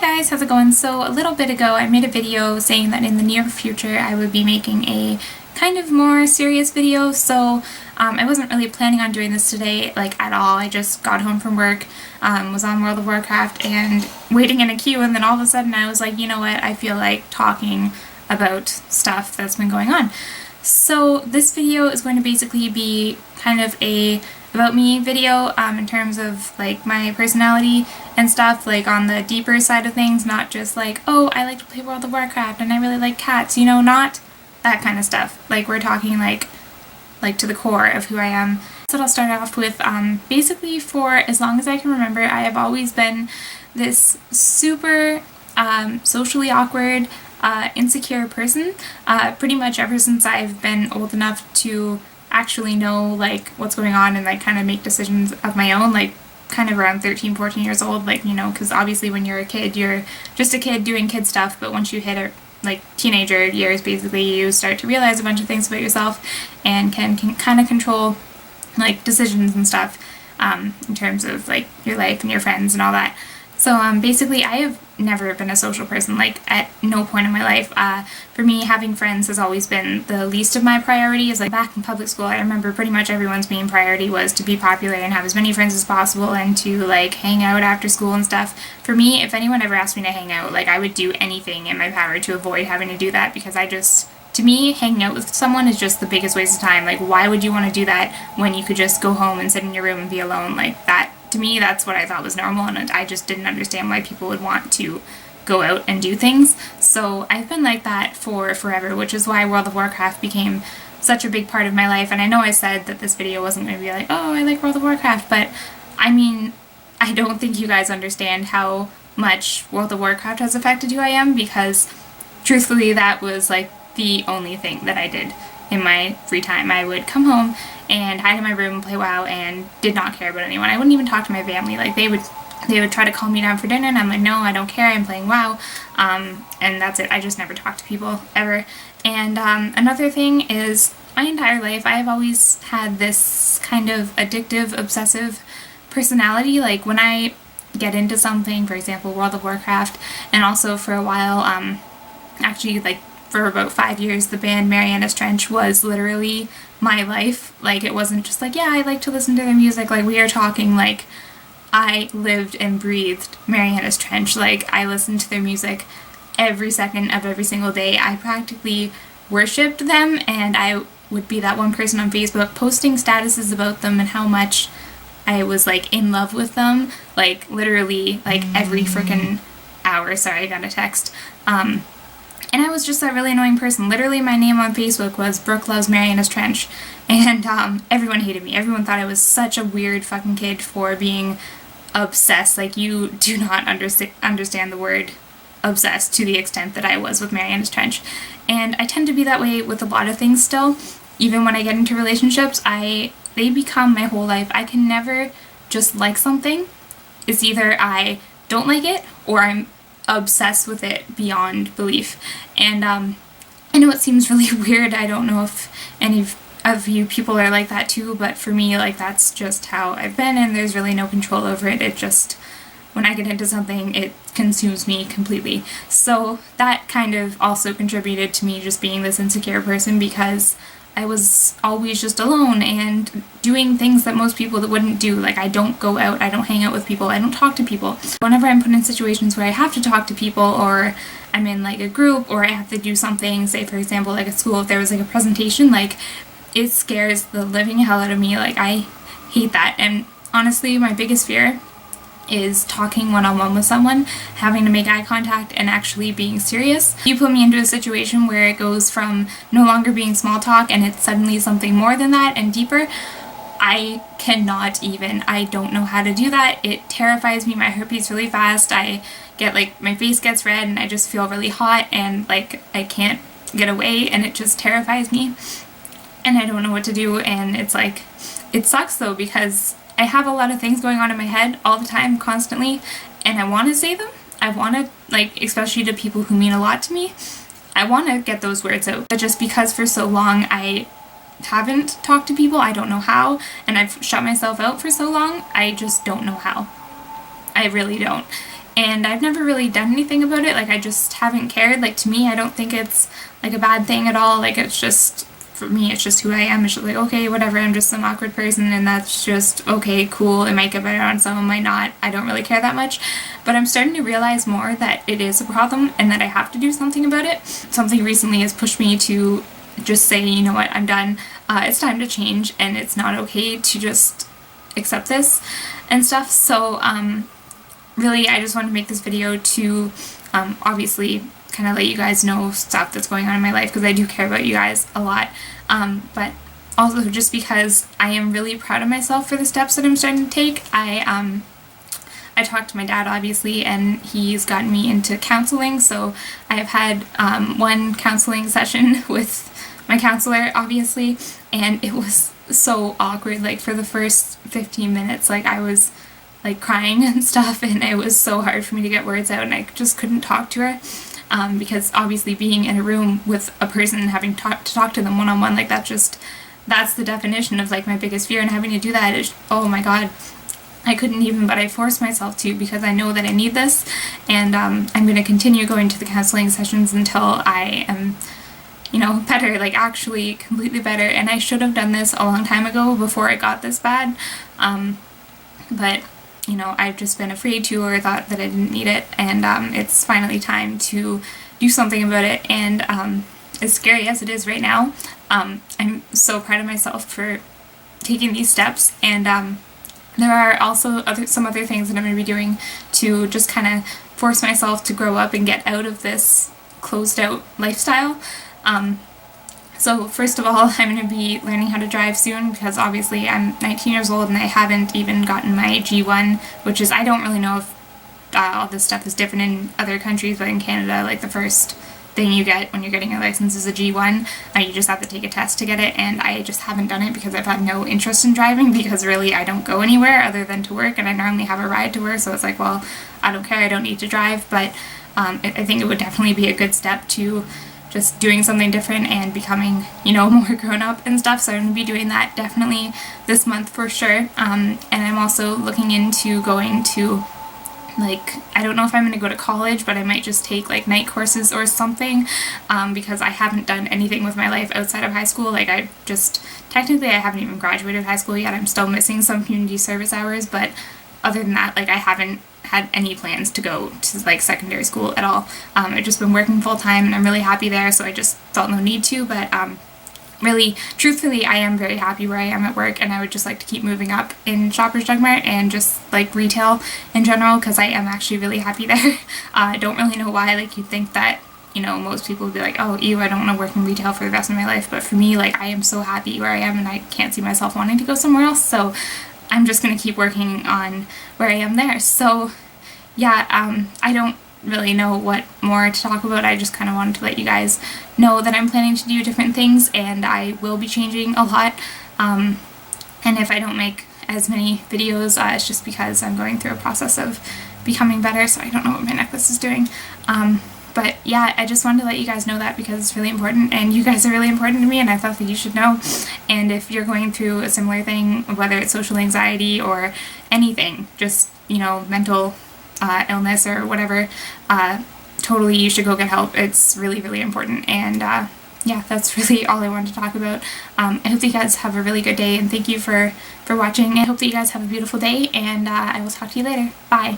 guys, how's it going? So a little bit ago I made a video saying that in the near future I would be making a kind of more serious video, so I wasn't really planning on doing this today, like, at all. I just got home from work, was on World of Warcraft and waiting in a queue, and then all of a sudden I was like, you know what, I feel like talking about stuff that's been going on. So this video is going to basically be kind of a about me video in terms of like my personality and stuff, like on the deeper side of things, not just like, oh, I like to play World of Warcraft and I really like cats, you know, not that kind of stuff. Like, we're talking like to the core of who I am. So I'll start off with basically, for as long as I can remember, I have always been this super socially awkward, insecure person, pretty much ever since I've been old enough to actually know like what's going on and like kind of make decisions of my own, like kind of around 13-14 years old, like, you know, because obviously when you're a kid you're just a kid doing kid stuff, but once you hit a like teenager years, basically you start to realize a bunch of things about yourself and can kind of control like decisions and stuff in terms of like your life and your friends and all that. So basically I have never been a social person, like at no point in my life. For me, having friends has always been the least of my priorities. Like back in public school, I remember pretty much everyone's main priority was to be popular and have as many friends as possible and to like hang out after school and stuff. For me, if anyone ever asked me to hang out, like I would do anything in my power to avoid having to do that, because to me, hanging out with someone is just the biggest waste of time. Like, why would you want to do that when you could just go home and sit in your room and be alone? Like, that, to me, that's what I thought was normal, and I just didn't understand why people would want to go out and do things. So I've been like that for forever, which is why World of Warcraft became such a big part of my life. And I know I said that this video wasn't going to be like, oh, I like World of Warcraft, but I mean, I don't think you guys understand how much World of Warcraft has affected who I am, because truthfully that was like the only thing that I did in my free time. I would come home and hide in my room and play WoW and did not care about anyone. I wouldn't even talk to my family. Like, they would try to call me down for dinner and I'm like, no, I don't care, I'm playing WoW, and that's it. I just never talk to people ever. And another thing is, my entire life I have always had this kind of addictive, obsessive personality. Like, when I get into something, for example World of Warcraft, and also for a while, actually like for about 5 years, the band Mariana's Trench was literally my life. Like, it wasn't just like, yeah, I like to listen to their music. Like, we are talking like I lived and breathed Mariana's Trench. Like, I listened to their music every second of every single day. I practically worshipped them, and I would be that one person on Facebook posting statuses about them and how much I was like in love with them, like literally like every freaking hour. Sorry, I got a text. And I was just that really annoying person. Literally, my name on Facebook was Brooke Loves Mariana's Trench, and everyone hated me. Everyone thought I was such a weird fucking kid for being obsessed. Like, you do not understand the word obsessed to the extent that I was with Mariana's Trench. And I tend to be that way with a lot of things still. Even when I get into relationships, they become my whole life. I can never just like something. It's either I don't like it or I'm obsessed with it beyond belief. And I know it seems really weird. I don't know if any of you people are like that too, but for me, like, that's just how I've been, and there's really no control over it. It just, when I get into something, it consumes me completely. So that kind of also contributed to me just being this insecure person, because I was always just alone and doing things that most people wouldn't do. Like, I don't go out, I don't hang out with people, I don't talk to people. Whenever I'm put in situations where I have to talk to people, or I'm in like a group, or I have to do something, say for example like at school, if there was like a presentation, like, it scares the living hell out of me. Like, I hate that. And honestly, my biggest fear is talking one-on-one with someone, having to make eye contact and actually being serious. You put me into a situation where it goes from no longer being small talk and it's suddenly something more than that and deeper, I cannot even. I don't know how to do that. It terrifies me. My heart beats really fast. I get like, my face gets red and I just feel really hot, and like I can't get away, and it just terrifies me. And I don't know what to do, and it's like, it sucks though, because I have a lot of things going on in my head all the time, constantly, and I want to say them. I want to, like, especially to people who mean a lot to me, I want to get those words out. But just because for so long I haven't talked to people, I don't know how, and I've shut myself out for so long, I just don't know how. I really don't. and I've never really done anything about it. Like, I just haven't cared. Like, to me, I don't think it's like a bad thing at all. Like, it's just, for me, it's just who I am. It's just like, okay, whatever, I'm just some awkward person, and that's just okay, cool. It might get better on some, it might not. I don't really care that much. But I'm starting to realize more that it is a problem and that I have to do something about it. Something recently has pushed me to just say, you know what, I'm done. It's time to change, and it's not okay to just accept this and stuff. So, really, I just wanted to make this video to, obviously, kind of let you guys know stuff that's going on in my life, because I do care about you guys a lot, but also just because I am really proud of myself for the steps that I'm starting to take. I talked to my dad, obviously, and he's gotten me into counseling, so I have had one counseling session with my counselor, obviously, and it was so awkward. Like, for the first 15 minutes, like, I was like crying and stuff, and it was so hard for me to get words out, and I just couldn't talk to her, because obviously being in a room with a person and having to talk to them one-on-one, like, that's the definition of like my biggest fear, and having to do that is, oh my god, I couldn't even, but I forced myself to, because I know that I need this, and I'm going to continue going to the counseling sessions until I am, you know, better, like actually completely better. And I should have done this a long time ago, before it got this bad, but you know, I've just been afraid to, or thought that I didn't need it, and it's finally time to do something about it. And as scary as it is right now, I'm so proud of myself for taking these steps, and there are also some other things that I'm going to be doing to just kind of force myself to grow up and get out of this closed out lifestyle. So first of all, I'm going to be learning how to drive soon, because obviously I'm 19 years old and I haven't even gotten my G1, which is, I don't really know if all this stuff is different in other countries, but in Canada, like, the first thing you get when you're getting your license is a G1. You just have to take a test to get it, and I just haven't done it because I've had no interest in driving, because really I don't go anywhere other than to work, and I normally have a ride to work, so it's like, well, I don't care, I don't need to drive. But I think it would definitely be a good step to just doing something different and becoming, you know, more grown up and stuff. So I'm going to be doing that definitely this month for sure. And I'm also looking into going to, like, I don't know if I'm going to go to college, but I might just take like night courses or something, because I haven't done anything with my life outside of high school. Like, technically I haven't even graduated high school yet. I'm still missing some community service hours, but other than that, like, I haven't had any plans to go to like secondary school at all. I've just been working full time, and I'm really happy there, so I just felt no need to. But really, truthfully, I am very happy where I am at work, and I would just like to keep moving up in Shoppers Drug Mart and just like retail in general, because I am actually really happy there. I don't really know why. Like, you'd think that, you know, most people would be like, oh, ew, I don't want to work in retail for the rest of my life. But for me, like, I am so happy where I am, and I can't see myself wanting to go somewhere else. So I'm just going to keep working on where I am there. So yeah, I don't really know what more to talk about. I just kind of wanted to let you guys know that I'm planning to do different things, and I will be changing a lot. And if I don't make as many videos, it's just because I'm going through a process of becoming better, so I don't know what my necklace is doing. But yeah, I just wanted to let you guys know that, because it's really important, and you guys are really important to me, and I thought that you should know. And if you're going through a similar thing, whether it's social anxiety or anything, just, you know, mental illness or whatever, totally you should go get help. It's really, really important. And yeah, that's really all I wanted to talk about. I hope that you guys have a really good day, and thank you for watching. I hope that you guys have a beautiful day, and I will talk to you later. Bye!